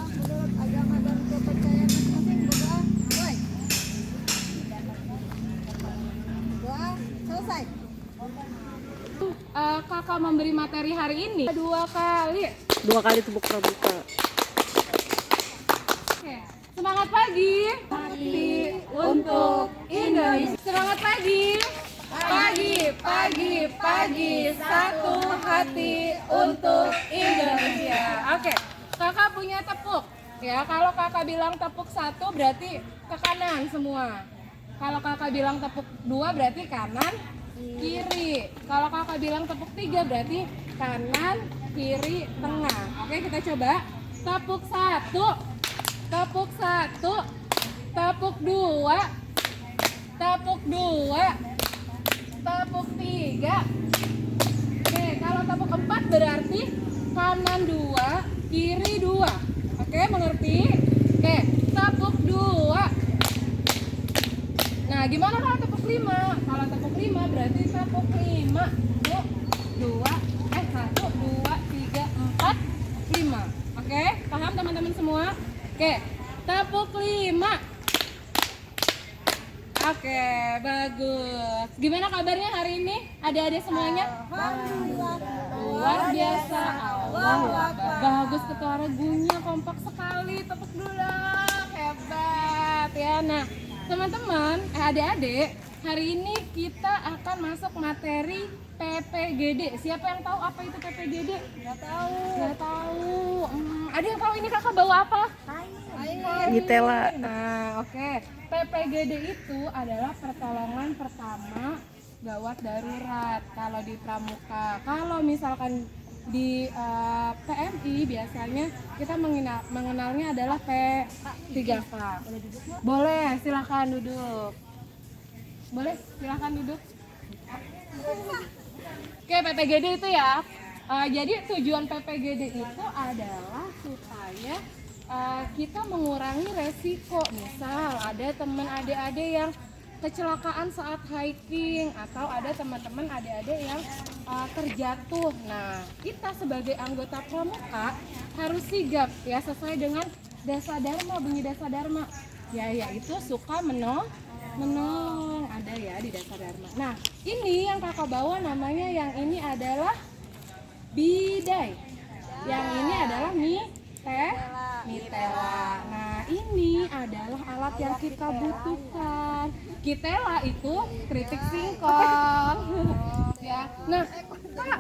menurut agama dan kepercayaan masing-masing berdoa. Woi. Doa selesai. Kakak memberi materi hari ini 2 kali. 2 kali tepuk pramuka. Oke. Semangat pagi. Pagi untuk Indonesia. Semangat pagi. Pagi, pagi, pagi. Satu hati untuk Indonesia. Oke. Kakak punya tepuk. Ya, kalau kakak bilang tepuk 1 berarti ke kanan semua. Kalau kakak bilang tepuk 2 berarti kanan kiri. Kalau kakak bilang tepuk 3 berarti kanan, kiri, tengah. Oke, kita coba. Tepuk 1, tepuk 1, tepuk 2, tepuk 2, tepuk 3. Oke, kalau tepuk 4 berarti kanan 2, kiri 2. Oke, mengerti? Oke, tepuk 2. Nah, gimana kalau tepuk 5? Kalau tepuk 5 berarti tepuk 5. 1, 2, 3, 4, 5. Oke, paham teman-teman semua? Oke, tepuk 5. Oke, bagus. Gimana kabarnya hari ini? Adik-adik semuanya? Alhamdulillah. Luar biasa. Allahu Akbar. Bagus, ketua regunya kompak sekali. Tepuk dulu. Hebat ya. Nah, teman-teman, adik-adik, hari ini kita akan masuk materi PPGD. Siapa yang tahu apa itu PPGD? Nggak tahu. Nggak tahu. Ada yang tahu ini kakak bawa apa? Air. Nitella. Nah, oke. PPGD itu adalah pertolongan pertama gawat darurat kalau di pramuka. Kalau misalkan di PMI biasanya kita mengenalnya adalah P3K. Boleh, silakan duduk. Boleh, silakan duduk. Oke, PPGD itu ya. Jadi tujuan PPGD itu adalah supaya kita mengurangi resiko. Misal ada teman adik-adik yang kecelakaan saat hiking, atau ada teman-teman adik-adik yang terjatuh. Nah, kita sebagai anggota pramuka harus sigap ya, sesuai dengan Dasa Dharma, bunyi Dasa Dharma. Ya, yaitu suka menolong ada ya di Dasa Dharma. Nah, ini yang kakak bawa namanya, yang ini adalah bidai. Yang ini adalah Nitella. Nah, ini adalah alat yang kita butuhkan. Kitela itu keripik singkong. Ya. Nah, Kak,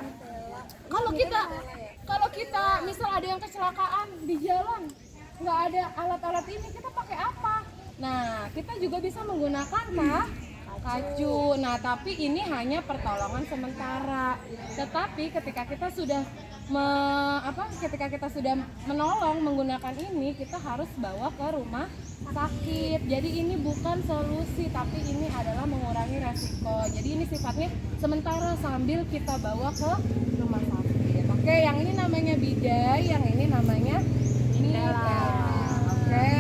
kalau kita misal ada yang kecelakaan di jalan, nggak ada alat-alat ini, kita pakai apa? Nah, kita juga bisa menggunakan kacu. Nah, tapi ini hanya pertolongan sementara. Tetapi ketika kita sudah menolong menggunakan ini, kita harus bawa ke rumah sakit. Jadi ini bukan solusi, tapi ini adalah mengurangi resiko. Jadi ini sifatnya sementara sambil kita bawa ke rumah sakit. Oke, yang ini namanya bidai, yang ini namanya Nitella. Oke.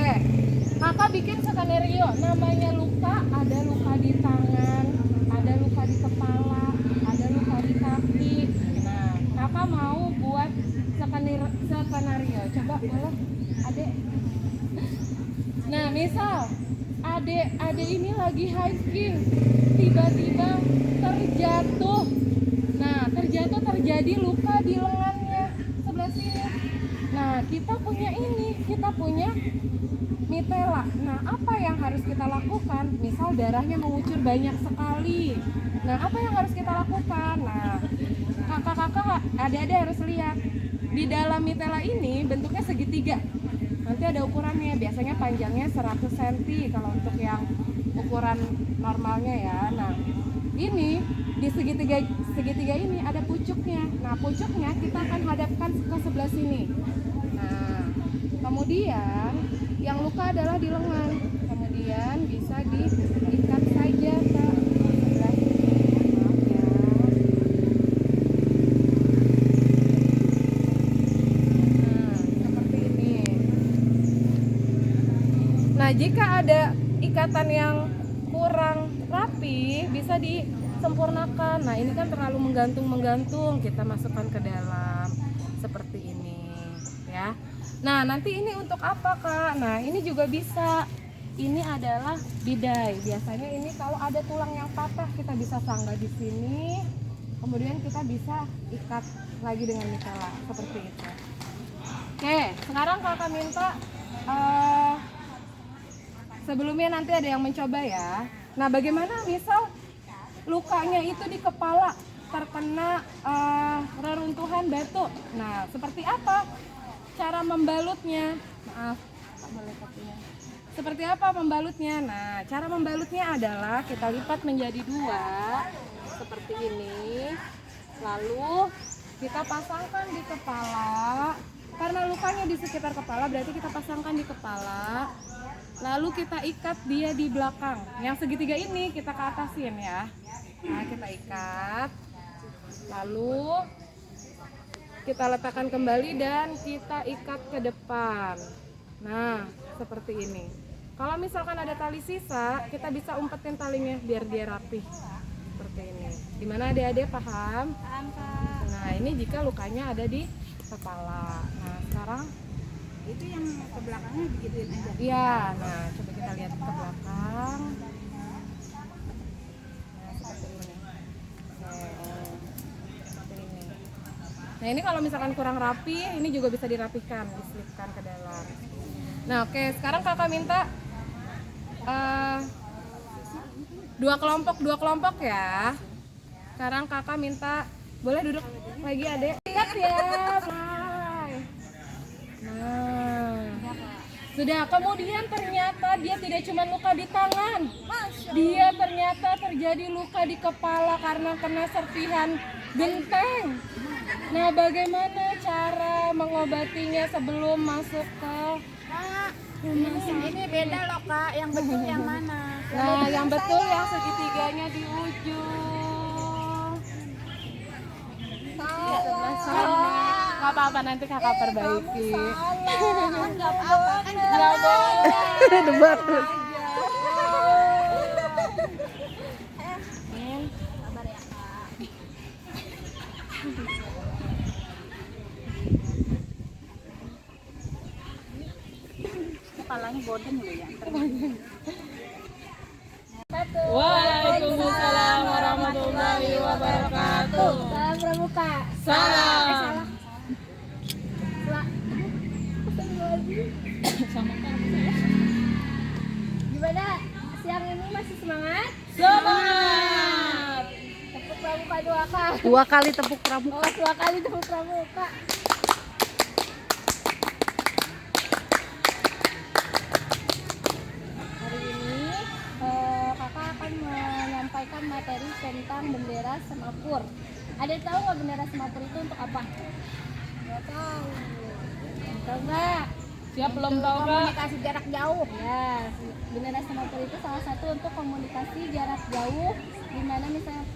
Kakak bikin skenario, namanya luka, ada luka di tangan, ada luka di kepala, ada luka di kaki. Nah, kakak mau buat skenario, coba boleh, adek. Nah, misal adek ini lagi hiking, tiba-tiba terjatuh. Nah, terjadi luka di lengannya sebelah sini. Nah, kita punya Nitella. Nah, apa yang harus kita lakukan? Misal darahnya mengucur banyak sekali. Nah, apa yang harus kita lakukan? Nah, kakak-kakak, adik-adik harus lihat. Di dalam Nitella ini bentuknya segitiga. Nanti ada ukurannya, biasanya panjangnya 100 cm kalau untuk yang ukuran normalnya ya. Nah, ini di segitiga ini ada pucuknya. Nah, pucuknya kita akan hadapkan ke sebelah sini. Nah, kemudian yang luka adalah di lengan. Kemudian bisa diikat saja ke sebelah sini. Maaf ya. Nah, seperti ini. Nah, jika ada ikatan yang kurang rapi, bisa disempurnakan. Nah, ini kan terlalu menggantung, kita masukkan ke dalam seperti ini ya. Nah, nanti ini untuk apa, Kak? Nah, ini juga bisa. Ini adalah bidai. Biasanya ini kalau ada tulang yang patah, kita bisa sanggah di sini. Kemudian kita bisa ikat lagi dengan misela seperti itu. Oke, sekarang Kakak minta sebelumnya nanti ada yang mencoba ya. Nah, bagaimana misal lukanya itu di kepala terkena reruntuhan batu. Nah, seperti apa cara membalutnya? Maaf, tak boleh kopinya. Seperti apa membalutnya? Nah, cara membalutnya adalah kita lipat menjadi 2 seperti ini. Lalu kita pasangkan di kepala. Karena lukanya di sekitar kepala, berarti kita pasangkan di kepala. Lalu kita ikat dia di belakang. Yang segitiga ini kita ke atasin ya. Nah, kita ikat. Lalu kita letakkan kembali dan kita ikat ke depan. Nah, seperti ini. Kalau misalkan ada tali sisa, kita bisa umpetin talinya biar dia rapih. Seperti ini. Gimana adik-adik, paham? Paham, Kak. Nah, ini jika lukanya ada di kepala. Nah, sekarang Itu yang ke belakangnya digituin aja. iya, nah coba kita lihat ke belakang. Nah, seperti ini. Seperti ini. Nah, ini kalau misalkan kurang rapi, ini juga bisa dirapihkan, diselipkan ke dalam. Nah, oke, sekarang kakak minta 2 kelompok ya. Sekarang kakak minta, boleh duduk lagi adek? Siap ya, bye. Nah, sudah. Kemudian ternyata dia tidak cuma luka di tangan, dia ternyata terjadi luka di kepala karena kena serpihan genteng. Nah, bagaimana cara mengobatinya sebelum masuk ke rumah sakit? Ini beda loh, Kak. Yang betul yang mana? Nah, yang betul yang segitiganya di ujung. Di sebelah sana. Gak apa-apa, nanti kakak perbaiki. Enggak apa-apa. Kan kita Gak boleh. Debat. sabar ya, Kak. Kepalanya bodeng loh ya. Waalaikumsalam warahmatullahi wabarakatuh. Salam pramuka. Salam. Gimana? Siang ini masih semangat? Semangat. Tepuk pramuka 2 kali. 2 kali tepuk pramuka. Oh, 2 kali tepuk pramuka. Hari ini kakak akan menyampaikan materi tentang bendera Semapur. Ada tahu nggak bendera Semapur itu untuk apa? Nggak tahu. Tahu nggak? Siap belum tahu kak? Komunikasi jarak jauh. Ya, bendera Semapur itu salah satu untuk komunikasi jarak jauh, di mana misalnya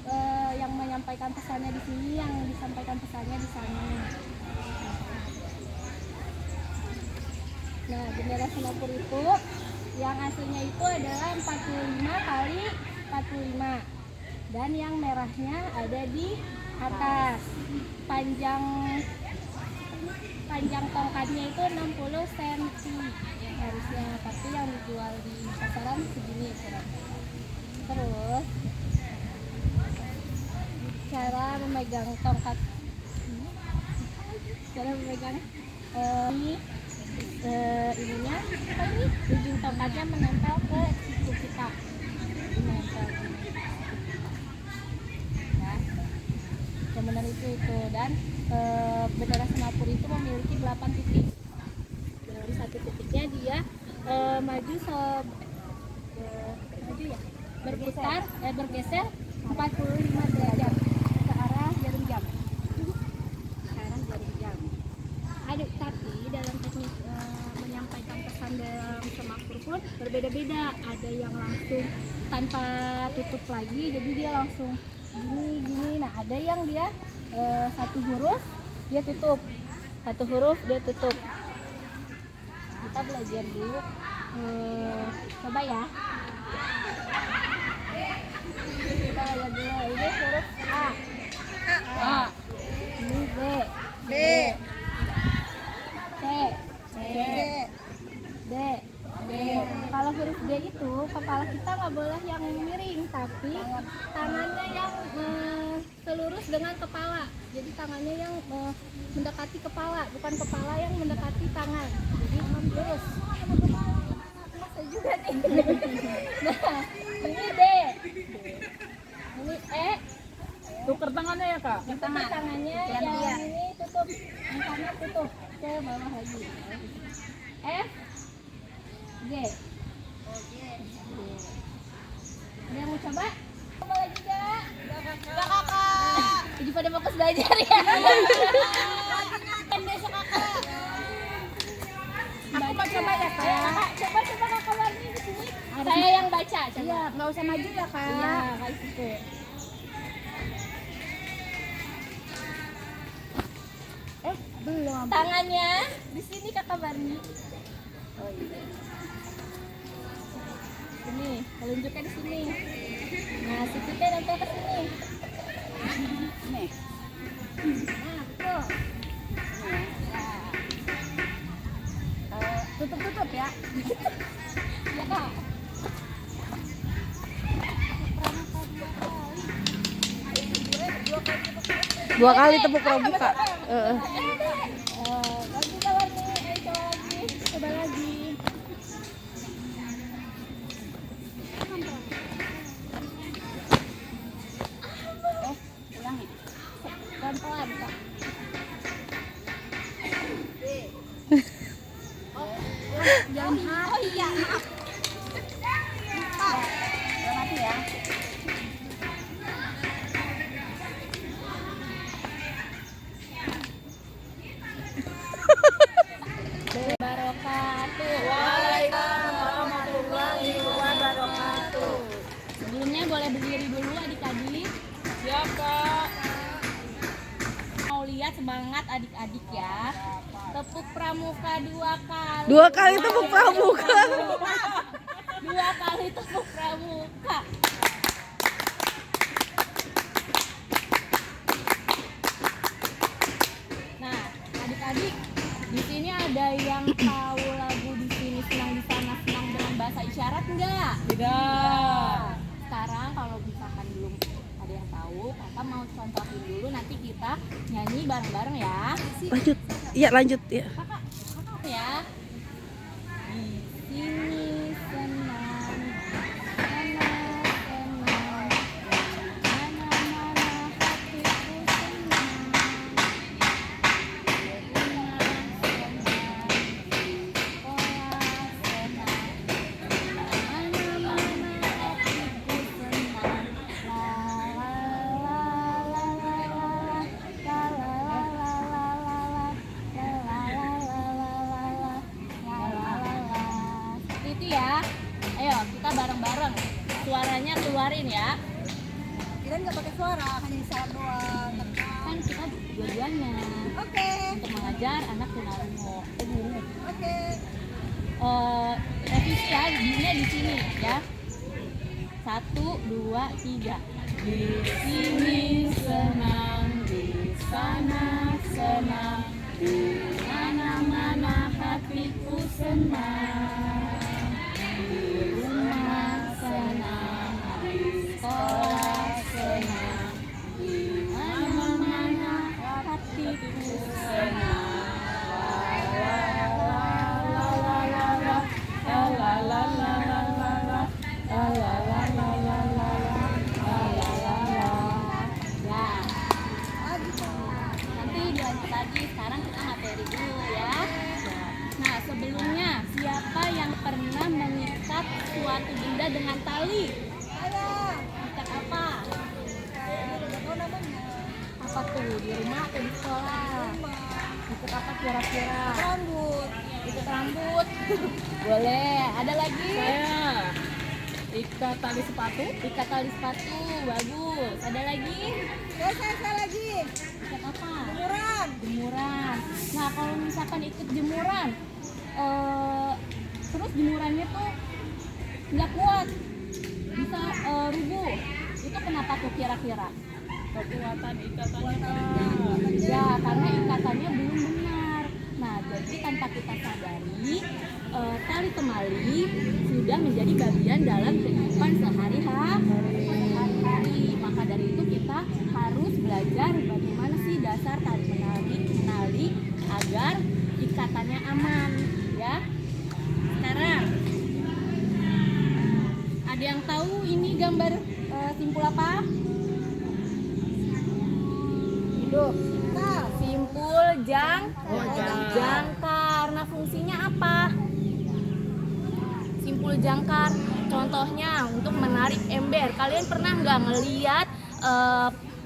yang menyampaikan pesannya di sini, yang disampaikan pesannya di sana. Nah, bendera Semapur itu yang aslinya itu adalah 45 kali 45 dan yang merahnya ada di atas. Panjang tongkatnya itu 60 cm harusnya, tapi yang dijual di pasaran segini ukurannya. Terus cara memegang tongkat, ininya apa ini, ujung tongkatnya menempel ke siku kita, menempel gini. Ya, yang benar itu dan bendera Semapur itu memiliki 8 titik. Dari satu titiknya dia bergeser 45 derajat ke arah jarum jam. Tapi dalam teknik menyampaikan pesan dalam Semapur pun berbeda-beda. Ada yang langsung tanpa tutup lagi, jadi dia langsung gini. Nah, ada yang dia satu huruf dia tutup, satu huruf dia tutup. Kita belajar dulu, coba ya. Kita belajar dulu. Ini huruf A, ini B, C, C, dia itu kepala kita nggak boleh yang miring, tapi tangannya yang selurus dengan kepala. Jadi tangannya yang mendekati kepala, bukan kepala yang mendekati tangan. Jadi lurus. Masa juga nih. Nah, ini D, ini E. Tuker tangannya ya kak? Tutup tangannya, yang ini tutup, yang kanan tutup ke bawah lagi. F, G. Ada yang mau coba? Coba lagi gak? Gak kakak. Jadi pada fokus belajar ya. Kan besok kakak. Aku mau coba ya kak. Coba kakak Warni di sini. Saya yang baca. Iya, nggak usah maju ya kak. Iya, kayak gitu. Belum. Tangannya di sini kakak Barni. Oh iya. Sini, telunjuknya di sini. Nah, sikitnya nempel ke sini. Nih. Nah, tuh. Tutup ya. Ya kak. Dua kali tepuk pramuka. Lagi coba nih, coba lagi. Ulangi. Pelan-pelan kak. Jangan hati. Oh iya, maaf. Udah mati ya. Wabarakatuh. Waalaikumsalam warahmatullahi wabarakatuh. Sebelumnya boleh berdiri dulu adik-adik. Siap kak. Mau lihat semangat adik-adik ya. Tepuk pramuka 2 kali. 2 kali tepuk pramuka. 2 kali tepuk pramuka. Nah, adik-adik, di sini ada yang tahu lagu di sini senang di sana senang dengan bahasa isyarat enggak? Tidak. Sekarang kalau misalkan belum ada yang tahu, kakak mau contohin dulu, nanti kita nyanyi bareng-bareng ya. Lanjut. Iya lanjut ya. Kakak ya. Di sini senang, senang, mana-mana hatiku senang. Di rumah senang, di sekolah senang, mana-mana hatiku senang. Seperti itu ya. Ayo kita bareng-bareng. Suaranya keluarin ya. Kita nggak pakai suara, hanya isyarat doang. Kan kita dua-duanya Oke, untuk mengajar anak tunarungu. oke. Revisi ya, bunyinya di sini ya. 1, 2, 3. Di sini senang, di sana senang, di mana-mana hatiku senang. Di rumah senang, di sekolah senang, di mana-mana hatiku senang. Nanti dilanjut lagi. Sekarang kita materi dulu ya. Nah, sebelumnya siapa yang pernah mengikat suatu benda dengan tali? Ikat apa? Apa tuh? Di rumah atau di sekolah? Ikat apa kira-kira? Rambut. Ikat rambut. Boleh. Ada lagi? Saya ikat tali sepatu. Ikat tali sepatu. Bagus. Ada lagi? Saya lagi. Ikat apa? Jemuran. Jemuran. Nah, kalau misalkan ikut jemuran, terus jemurannya tuh nggak kuat, bisa rubuh. Itu kenapa tuh kira-kira? Kekuatan ikatannya Ya, karena ikatannya belum benar. Nah, jadi tanpa kita sadari, tali temali sudah menjadi bagian dalam kehidupan sehari-hari. Maka dari itu kita harus belajar bagaimana sih dasar tari menari agar ikatannya aman, ya. Sekarang ada yang tahu ini gambar simpul apa? Hidup. Simpul jangkar. Nah, fungsinya apa? Simpul jangkar contohnya untuk menarik ember. Kalian pernah nggak ngeliat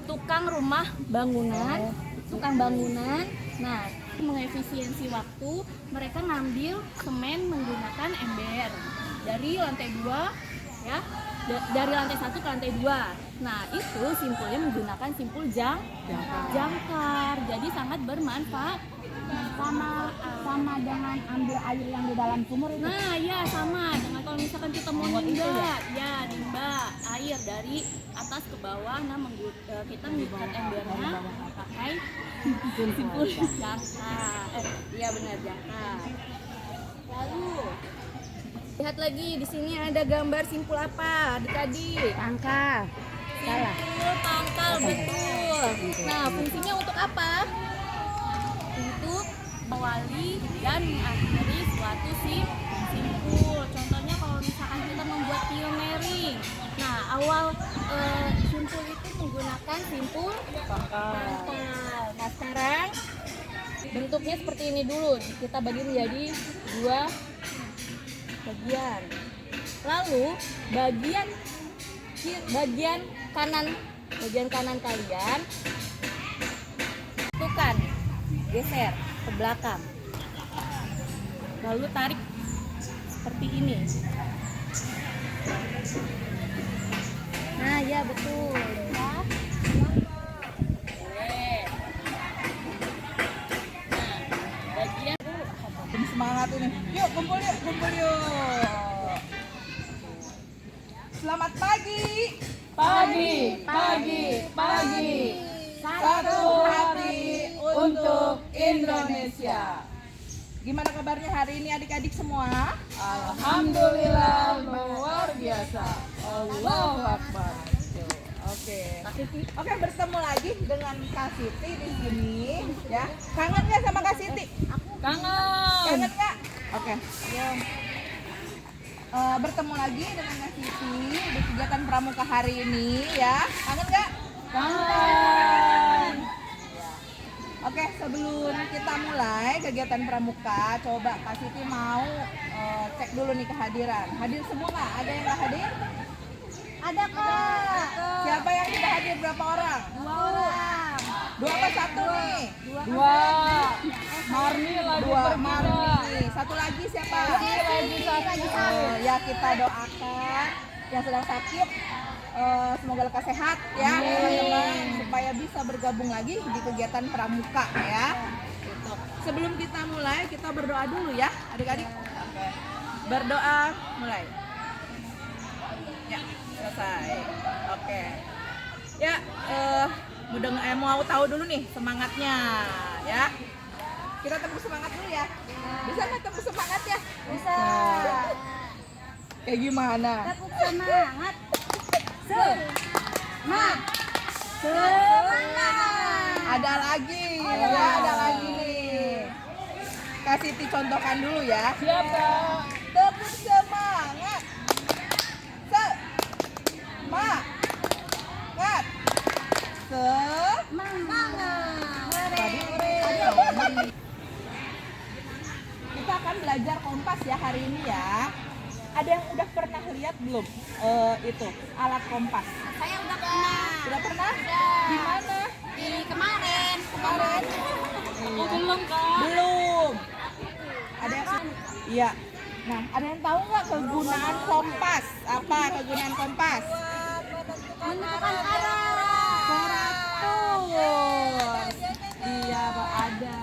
tukang bangunan? Nah, mengefisiensi waktu, mereka ngambil semen menggunakan ember dari lantai 2, ya, dari lantai 1 ke lantai 2. Nah, itu simpulnya menggunakan simpul jangkar. Jadi sangat bermanfaat. Sama dengan ambil air yang di dalam sumur itu. Nah, ya sama dengan kalau misalkan kita mau nimba, ya nimba air dari atas ke bawah. Nah, kita mengikat embernya pakai simpul jangkar. Iya benar, jangkar. Lalu lihat lagi di sini ada gambar simpul apa, adik-adik? Pangkal. Simpul pangkal, betul. Nah, fungsinya untuk apa? Untuk mengawali dan mengakhiri suatu simpul. Contohnya kalau misalkan kita membuat pioneering. Nah, awal simpul itu menggunakan simpul pangkal. Nah, sekarang bentuknya seperti ini dulu. Kita bagi menjadi 2 bagian. Lalu bagian kanan kalian tukan, geser ke belakang, lalu tarik seperti ini. Nah, ya betul ya. Boleh. Nah, bagian Semangat ini. Yuk kumpul yuk. Selamat pagi. Pagi. Satu hati untuk Indonesia. Gimana kabarnya hari ini adik-adik semua? Alhamdulillah luar biasa. Allahu Akbar. Oke, bertemu lagi dengan Kak Siti di sini, ya. Kangen nggak sama Kak Siti? Kangen nggak? Oke. Bertemu lagi dengan Kak Siti di kegiatan pramuka hari ini, ya. Kangen nggak? Kangen. Oke, sebelum kita mulai kegiatan pramuka, coba Kak Siti mau cek dulu nih kehadiran. Hadir semua nggak? Ada yang nggak hadir? Ada Kak. Siapa yang tidak hadir? Berapa orang? 2 orang. 2 apa 1 nih? 2. Marni lagi 2 pergi. Marni. Satu lagi siapa? Lagi sakit. Ya, kita doakan yang sedang sakit. Semoga lekas sehat ya teman-teman, supaya bisa bergabung lagi di kegiatan pramuka ya. Gitu. Sebelum kita mulai, kita berdoa dulu ya adik-adik. Berdoa mulai. Ya, selesai. Oke. Ya, mau tahu dulu nih semangatnya ya. Kita tepuk semangat dulu ya. Bisa nggak tepuk semangat ya? Bisa. Kayak gimana? Tepuk semangat. Ada lagi, ada lagi nih. Kasih contohkan dulu ya. Siapa? Tepuk semangat. Semangat. Kita akan belajar kompas ya hari ini ya. Ada yang udah pernah lihat belum? Itu alat kompas. Saya udah pernah. Udah pernah? Di mana? Di kemarin. Belum Kak. Belum. Ada yang Iya. Nah, ada yang tahu nggak kegunaan kompas? Apa kegunaan kompas? Menentukan arah. 100. Iya, Pak, ada.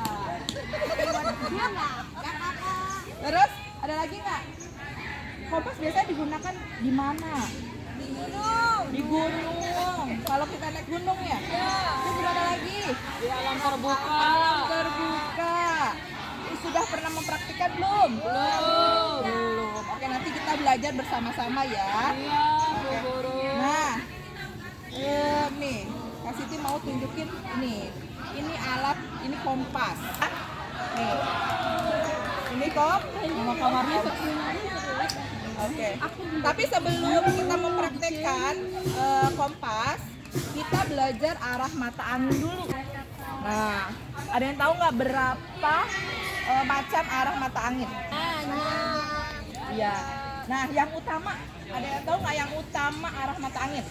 Terus ada lagi nggak? Kompas biasanya digunakan di mana? Di gunung. Kalau kita naik gunung ya? Terus di mana lagi? Di alam terbuka. Alam terbuka. Sudah pernah mempraktikkan belum? Belum. Oke, nanti kita belajar bersama-sama ya. Iya, Bu Guru. Nah, nih, Kak Siti mau tunjukin nih. Ini alat, ini kompas. Nih, ini Sama kamarnya Oke. Tapi sebelum kita mempraktekkan kompas, kita belajar arah mata angin dulu. Nah, ada yang tahu nggak berapa macam arah mata angin? Iya. Nah, yang utama, ada yang tahu nggak yang utama arah mata angin?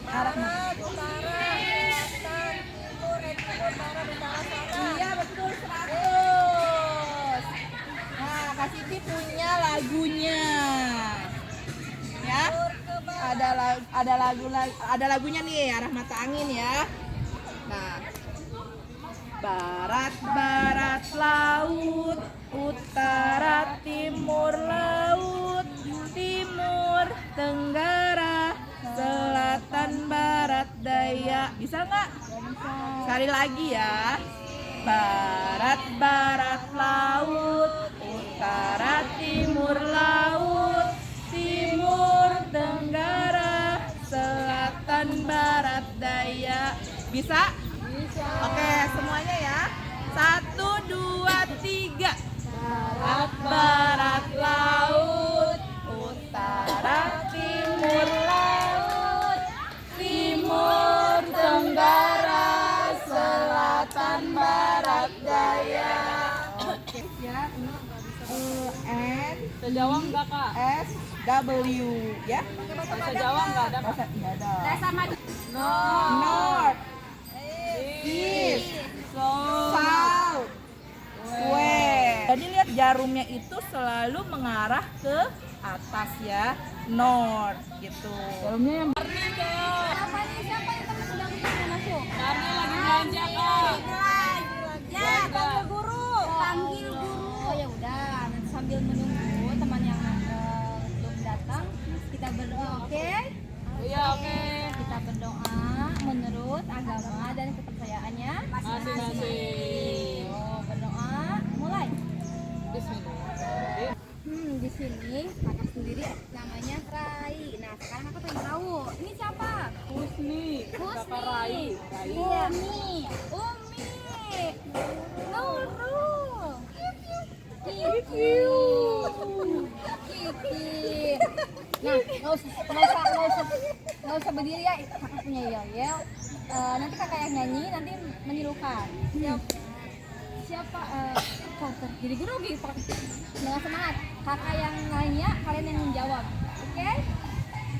Arah utara, selatan, timur, Iya betul, 100. Nah, Kak Siti punya lagunya, ya. Ada lagunya nih arah mata angin ya. Nah, barat barat laut, utara timur laut, timur tenggara, selatan barat daya. Bisa nggak? Sekali lagi ya. Barat barat laut, utara timur laut, timur tenggara, selatan barat daya. Bisa? Oke, semuanya ya. 1, 2, 3. Barat barat laut, utara timur laut, timur tenggara, selatan barat daya. Oke ya. N Bisa Jawa enggak, Kak? S W ya. Bisa Jawa enggak ada, Kak? Bahasa iya ada. sama North, East, South, West. Jadi lihat jarumnya itu selalu mengarah ke atas ya, North gitu. Jarumnya yang Siapa yang teman sedang masuk? Marni lagi belanja, Kak. Ya, panggil guru. Panggil guru. Oh ya udah, nanti sambil menunggu teman yang belum datang, kita berdoa, oke? Iya, oke. Kita berdoa menurut agama dan kepercayaannya Masing-masing. Oh, berdoa, mulai. Bismillah. Di sini kakak sendiri namanya Rai. Nah, sekarang aku pengen tahu, ini siapa? Husni. Kakak Rai. Rai. Umi. Nurul. Kiki. Nah, nggak usah berdiri ya. Kakak punya yel-yel. Nanti kakak yang nyanyi, nanti menirukan. Siapa? Kok jadi grogi Pak? Dengan semangat. Kakak yang nanya, kalian yang menjawab. Oke?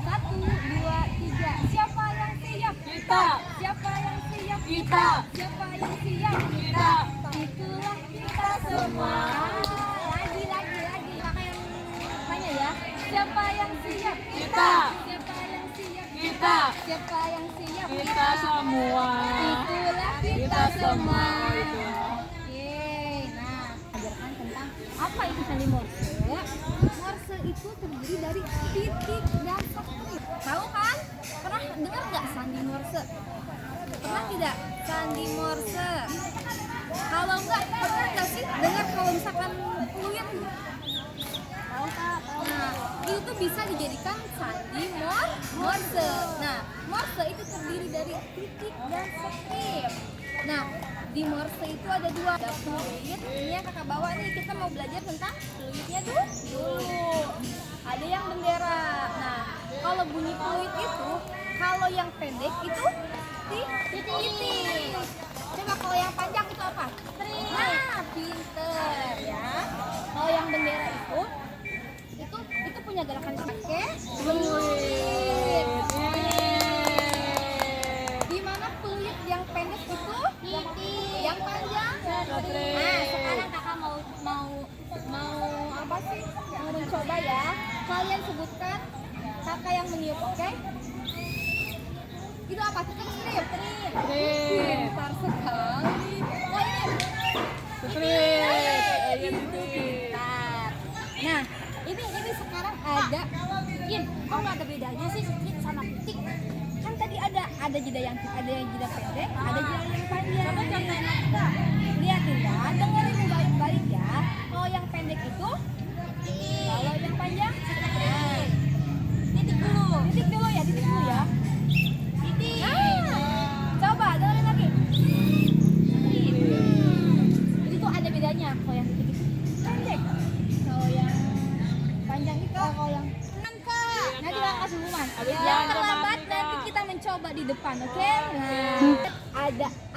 1, 2, 3. Siapa yang siap? Kita. Siapa yang siap? Kita. Siapa yang siap? Kita. Itulah kita semua. Lagi. Kakak yang tanya ya. Siapa yang siap? Kita. Siapa yang siap? Kita. Siapa yang siap? Kita semua. Itulah kita Kita semua. semua. Oke, nah, ajarkan tentang apa itu sandi Morse. Morse itu terdiri dari titik dan strip. Tahu kan? Pernah dengar nggak sandi Morse? Pernah tidak sandi Morse? Kalau nggak, pernah nggak sih dengar kalau misalkan fluid? Tahu Kak? Nah, itu tuh bisa dijadikan sandi Morse. Nah, Morse itu terdiri dari titik dan strip. Nah, di Morse itu ada 2, ada fluid. Ini yang kakak bawa nih, kita mau belajar tentang fluidnya dulu. Ada yang bendera. Nah, kalau bunyi fluid itu, kalau yang pendek itu titik. Coba kalau yang panjang itu apa? Nah, pinter ya. Kalau yang bendera itu punya gerakan pakai fluid. Di mana fluid yang pendek itu yang panjang. Nah, sekarang kakak mau apa sih? Mau mencoba ya. Kalian sebutkan kakak yang meniup, oke? Itu apa? Strip. Pintar sekali. Oh ini. Pintar. Nah, ini sekarang ada. Kok nggak ada bedanya sih strip sama titik? Kan tadi ada jeda yang jeda pendek, ada jeda yang panjang. Lihatin ya, dengerin baik-baik ya. Kalau yang pendek itu, kalau yang panjang Habis Yang belanja terlambat mami, nanti Kak. kita mencoba di depan, oke? Nah,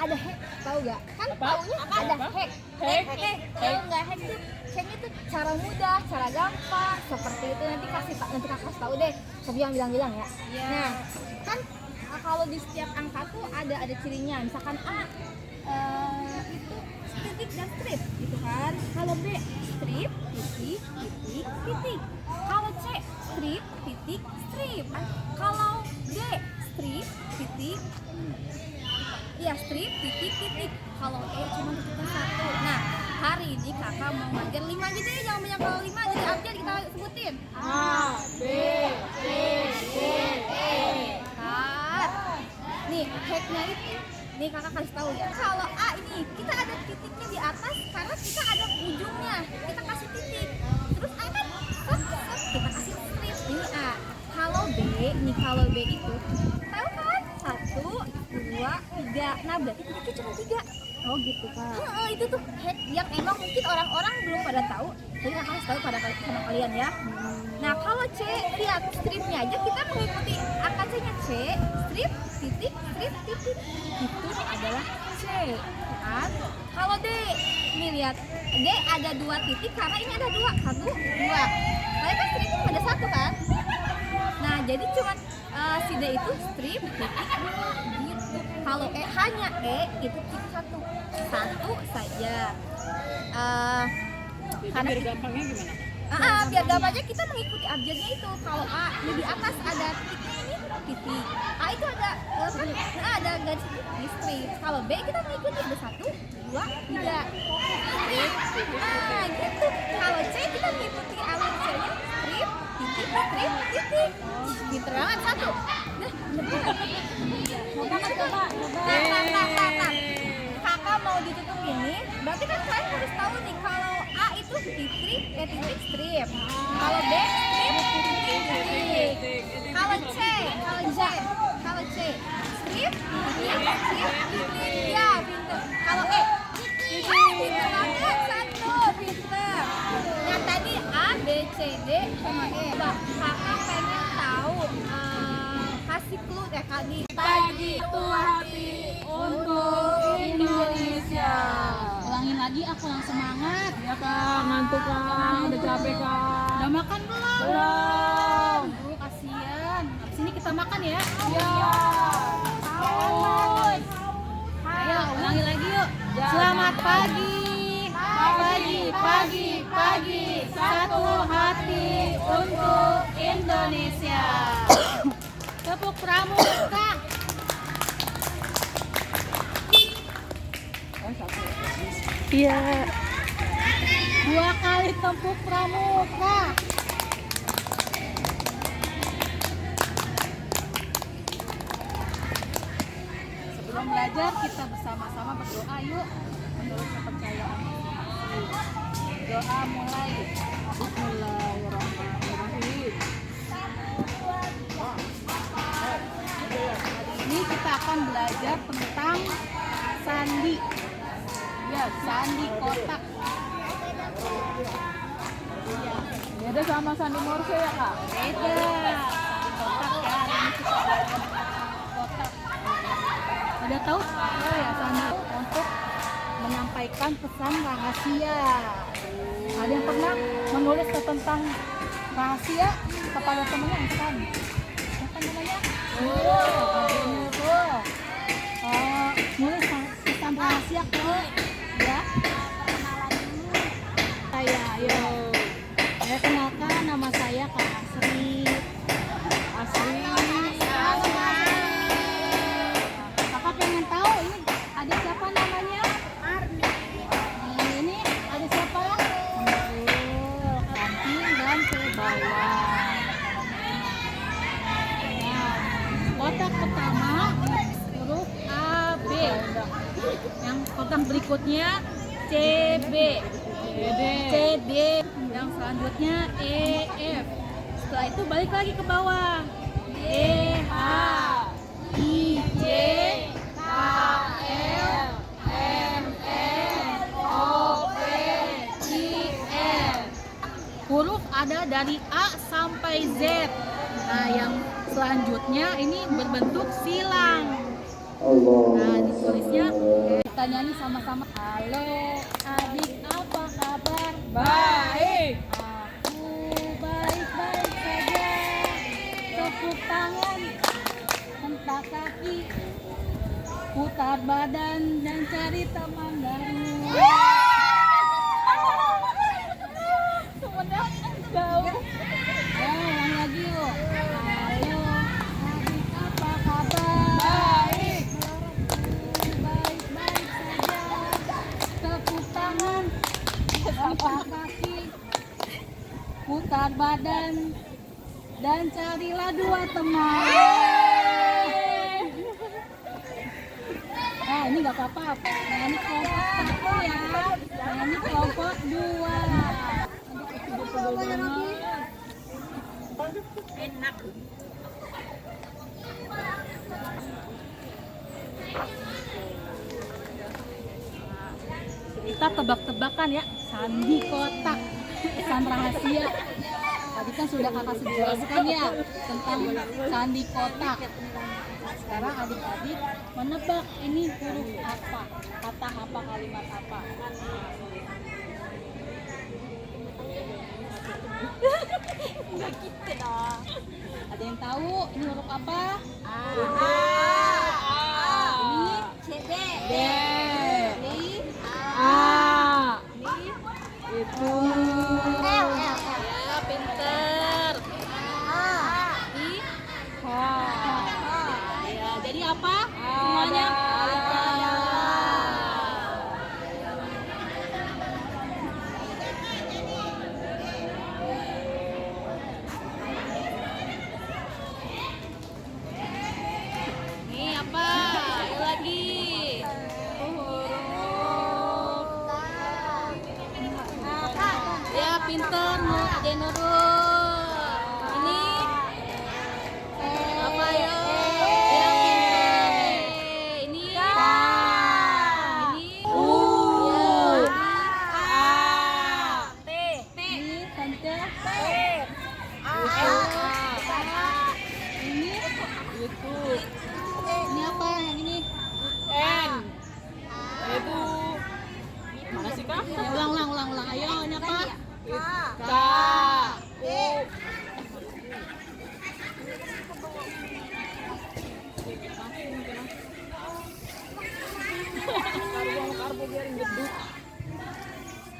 ada hack, tahu gak? Kan Apa? taunya ada Apa? hack. Hack? Tahu nggak hack tuh? Hacknya tuh cara mudah, cara gampang, seperti itu nanti nanti kakak kasih tahu deh. Tapi yang bilang-bilang ya. Nah, kan kalau di setiap angka tuh ada cirinya. Misalkan A itu titik dan strip gitu kan. Kalau B strip, titik, titik, titik. Kalau C strip, titik, strip. Kalau D strip, titik, iya strip, titik, titik. Kalau E cuma titiknya satu. Nah, hari ini kakak mau ngajar 5 gitu ya, jangan banyak kalau 5, jadi abjad kita sebutin. A, B, C, D, E. Cut. Nih, hacknya itu, nih kakak kasih tahu ya. Kalau A ini, kita ada titiknya di atas karena kita ada ujungnya. Kita kasih titik. Terus A kan, kita kasih strip. Ini A. Kalau B, nih kalau B itu, tahu kan? 1, 2, 3. Nah, berarti titiknya cuma 3. Oh gitu Kak. Itu tuh hack yang emang mungkin orang-orang belum pada tahu. Jadi kakak kasih tahu sama kalian ya. Nah, kalau C, lihat stripnya aja kita mengikuti angka C-nya. C, strip, titik, strip, titik. Itu adalah C, kan? Kalau D, ini lihat. D ada 2 titik karena ini ada 2. 1, 2. Tapi kan stripnya ada 1 kan? Nah, jadi cuman si D itu strip, titik, gitu. Kalau E, hanya E itu titik 1. 1 saja. Jadi Karena biar gampangnya gimana? biar gampangnya kita mengikuti abjadnya itu. Kalau A ini di atas ada titiknya ini titik. A itu ada ada garis di strip. Kalau B kita mengikuti ada 1, 2, 3. Gitu. Kalau C kita mengikuti alur C-nya strip, titik, strip, titik. Pinter banget 1. Nah, bener. Coba Kak, coba. Nah, kakak mau ditutup ini, berarti kan kalian harus tahu nih kalau A itu titik, titik strip. Kalau B strip, titik, titik. Kalau C, kalau C strip, titik, strip, titik. Ya, pinter. Kalau E, pinter banget, 1, pinter. Nah tadi A, B, C, D sama E. Kakak pengen tahu, kasih clue deh kali. Pagi itu hati untuk Indonesia. Ulangin lagi aku yang semangat. Ya Kak, ngantuk Kak, udah capek Kak. Udah makan belum? Belum. Aduh kasihan. Habis ini kita makan ya. Ya. Ayo ulangi lagi yuk. Selamat pagi. Pagi. Satu hati untuk Indonesia. Tepuk pramuka. Iya. 2 kali tepuk pramuka. Sebelum belajar kita bersama-sama berdoa yuk menurut kepercayaan. Doa mulai. Bismillahirrahmanirrahim. Ini kita akan belajar tentang sandi. Ya, sandi kotak. Beda sama sandi Morse ya Kak? Beda. Kotak ya, ini kita belajar kotak. Udah tahu? Oh ya, sandi untuk menyampaikan pesan rahasia. Ada yang pernah menulis tentang rahasia kepada temannya misalkan? Siapa namanya? Nurul. Nulis pesan rahasia ke ya. Saya, ayo. Saya kenalkan nama saya Kak Asri. Kakak pengen tahu ini ada siapa namanya? Arni. Ini ada siapa? Nurul. Samping dan ke bawah. Nah, kotak pertama huruf A, B. Yang kotak berikutnya C, B. C, D. Yang selanjutnya E, F. Setelah itu balik lagi ke bawah. E, H, I, J, K, L, M, N, O, P, I, R. Huruf ada dari A sampai Z. Nah, yang selanjutnya ini berbentuk silang. Nah, ditulisnya kita nyanyi sama-sama. Halo adik, apa kabar? Baik. Aku baik-baik saja. Tepuk tangan, hentak kaki, putar badan dan cari teman baru. Ya, ulang lagi yuk. Halo adik, apa kabar? Baik. Baik-baik saja. Tepuk tangan, hentak kaki, putar badan, dan carilah dua teman. Nah, ini nggak apa-apa. Jangan di kelompok satu ya. Jangan di kelompok dua. Enak. Kita tebak-tebakan ya, sandi kotak, pesan rahasia. Tadi kan sudah kakak jelaskan ya tentang sandi kotak. Sekarang adik-adik menebak ini huruf apa, kata apa, kalimat apa. Enggak gitu dong. Ada yang tahu ini huruf apa? Ini CD. D. Ini A. itu. Ya, pinter. Ini H. ya, jadi apa? Semuanya ada. Ini apa? Ayo lagi. Ya, pinter. Ada yang nurut. Ini apa ya? Ya, pinter. Ini ya. Ini tante. Ini Itu. ini apa yang ini? N. Itu. Mana sih kak? Ya, ulang. Ayo, ini apa? K. U. Karbo biarin geduk.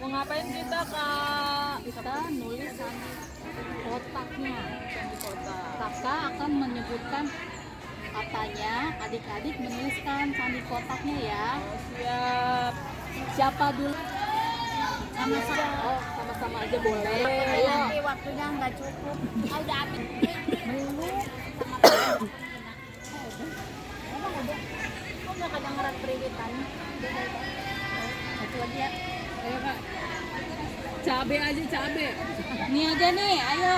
Mau ngapain kita kak? Kita nulis sandi kotaknya. Di kota. Kakak akan menyebutkan katanya, adik-adik menuliskan sandi kotaknya ya. Oh, siap. Siapa dulu? Sama-sama. Oh, sama-sama aja boleh. Ayo. Nanti waktunya nggak cukup. Udah habis. Kok nggak kedengeran periwitan? Satu lagi ya. Ayo kak. Cabe aja cabe. Ini aja nih, ayo.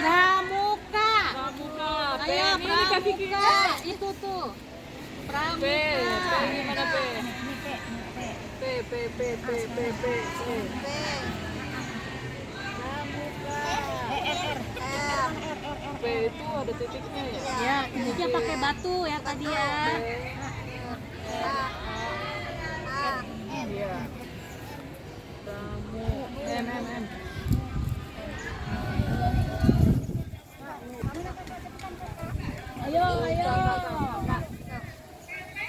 Pramuka. Pramuka. P. Ayo, Ini kak Vicky. pramuka. Itu tuh. P. Pramuka. P gimana P? P. P itu ada titiknya ya? Ya, titiknya pakai batu ya tadi ya. Iya. Pramu. M. Ayo.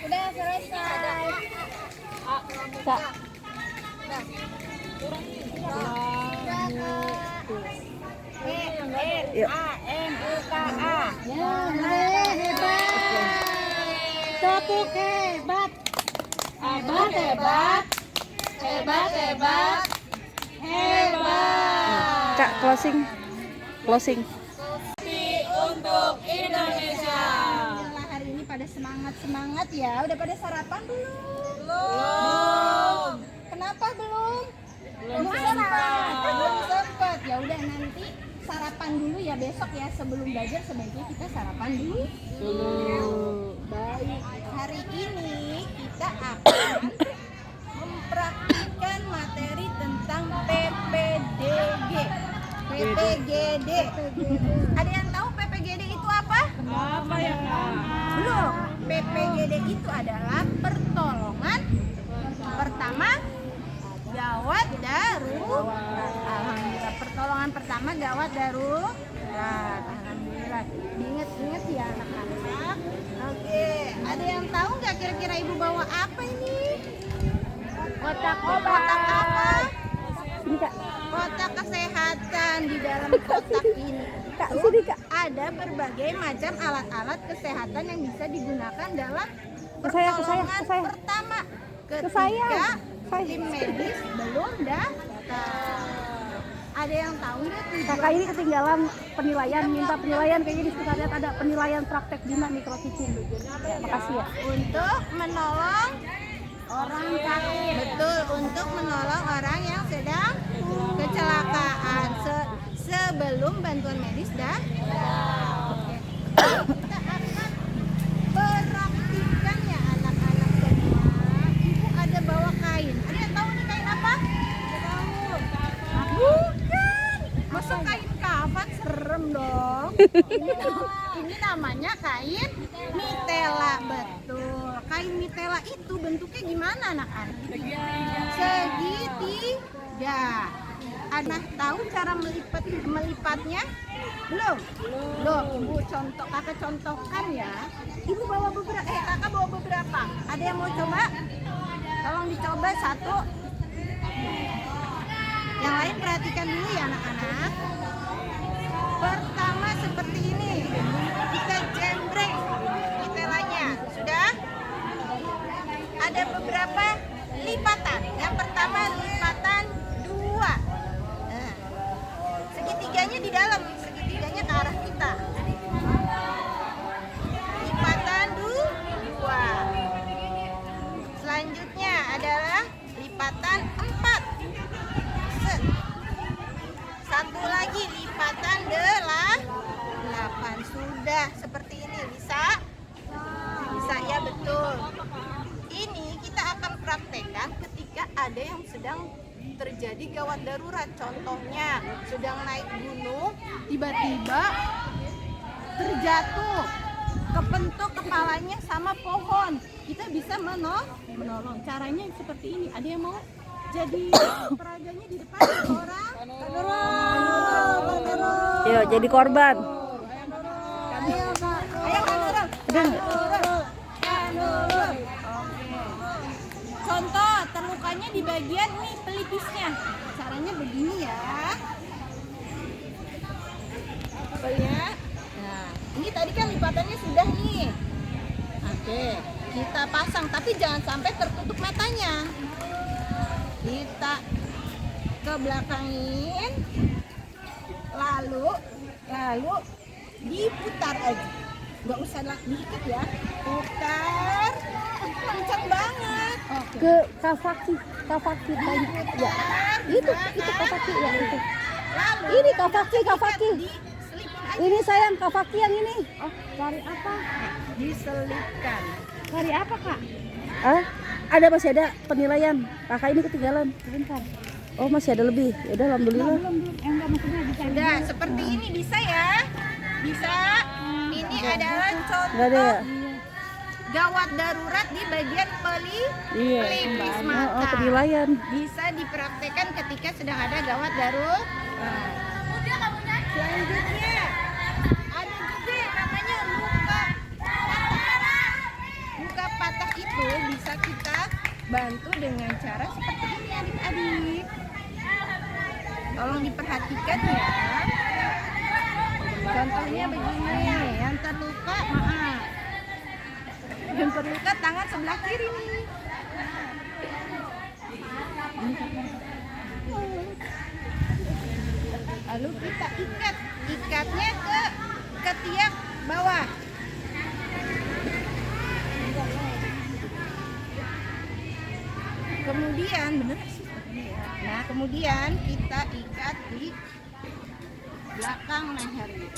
Udah selesai. A. Kak. PRAMUKA. Ya, hebat. Tepuk hebat. Hebat. Kak, closing. Untuk Indonesia. Alhamdulillah hari ini pada semangat ya. Udah pada sarapan belum? Belum. Kenapa belum? Belum Belum sempat. Ya udah nanti sarapan dulu ya besok ya, sebelum belajar sebaiknya kita sarapan dulu. Baik. Hari ini kita akan mempraktikkan materi tentang PPDG. PPGD. Ada yang tahu PPGD? Apa ya Kak? Belum. PPGD itu adalah pertolongan pertama gawat darurat. Alhamdulillah, pertolongan pertama gawat darurat. Alhamdulillah. Diingat-ingat ya anak-anak. Oke, ada yang tahu nggak kira-kira ibu bawa apa ini? Kotak apa? Ini Kak. Kotak kesehatan. Di dalam kotak ini Kak, sini Kak. ada berbagai macam alat-alat kesehatan yang bisa digunakan dalam Ke saya. pertolongan pertama ketika tim medis belum datang. Ada yang tahu nggak tujuan? Kakak ini ketinggalan penilaian, minta penilaian kayaknya di sekitar lihat ada penilaian praktek Dina microtitching. Ya, makasih ya. Untuk menolong orang sakit. Betul, untuk menolong orang yang sedang kecelakaan sebelum bantuan medis datang. Oke. Kita akan praktikkan ya anak-anak semua. Ibu ada bawa kain. Ada yang tahu nih kain apa? Tahu. Bukan. Masa kain kafan serem dong. Ini namanya kain mitela, betul. Kain mitela itu bentuknya gimana anak-anak? Segitiga. Anak tahu cara melipatnya? Belum. Ibu kakak contohkan ya. Ibu bawa beberapa, kakak bawa beberapa. Ada yang mau coba? Tolong dicoba satu. Yang lain perhatikan dulu ya anak-anak. Pertama seperti ini. Kita jembreng mitelanya. Sudah? Ada beberapa lipatan. Yang pertama lipatan 2. Nah, segitiganya di dalam, segitiganya ke arah kita. Lipatan 2. Selanjutnya adalah lipatan 4. Satu lagi lipatan 8. Sudah seperti ini. Bisa ya, betul. Ini kita akan praktekkan ketika ada yang sedang terjadi gawat darurat. Contohnya sedang naik gunung, tiba-tiba terjatuh, kepentuk kepalanya sama pohon. Kita bisa menolong. Caranya seperti ini. Ada yang mau jadi peraganya di depan orang? Yuk, jadi korban. Contoh terlukanya di bagian nih pelipisnya. Caranya begini ya. Ya. Nah, ini tadi kan lipatannya sudah nih. Oke, kita pasang tapi jangan sampai tertutup matanya. Kita ke belakangin, lalu diputar aja, nggak usah diikat ya, putar kencang banget. Ke kafaki tanya. Ya. Itu kafaki ya itu. Lalu Ini kafaki. diselipin aja, Ini sayang kafaki yang ini. Oh, cari apa? diselipkan. Cari apa, Kak? Masih ada penilaian. Kakak ini ketinggalan. Sebentar. Oh, masih ada lebih. Ya udah, alhamdulillah. Enggak, maksudnya bisa. Sudah, seperti ini bisa ya? Bisa. Ini adalah Enggak ada contoh ya? gawat darurat di bagian pelipis mata. Oh, penilaian. Bisa dipraktekkan ketika sedang ada gawat darurat. Selanjutnya ada juga yang namanya luka patah itu bisa kita bantu dengan cara seperti ini adik-adik. Tolong diperhatikan ya. Contohnya begini, yang terluka yang terluka tangan sebelah kiri nih. Lalu kita ikatnya ke tiang bawah. Kemudian bener sih seperti ini ya. Nah, kemudian kita ikat di belakang lehernya.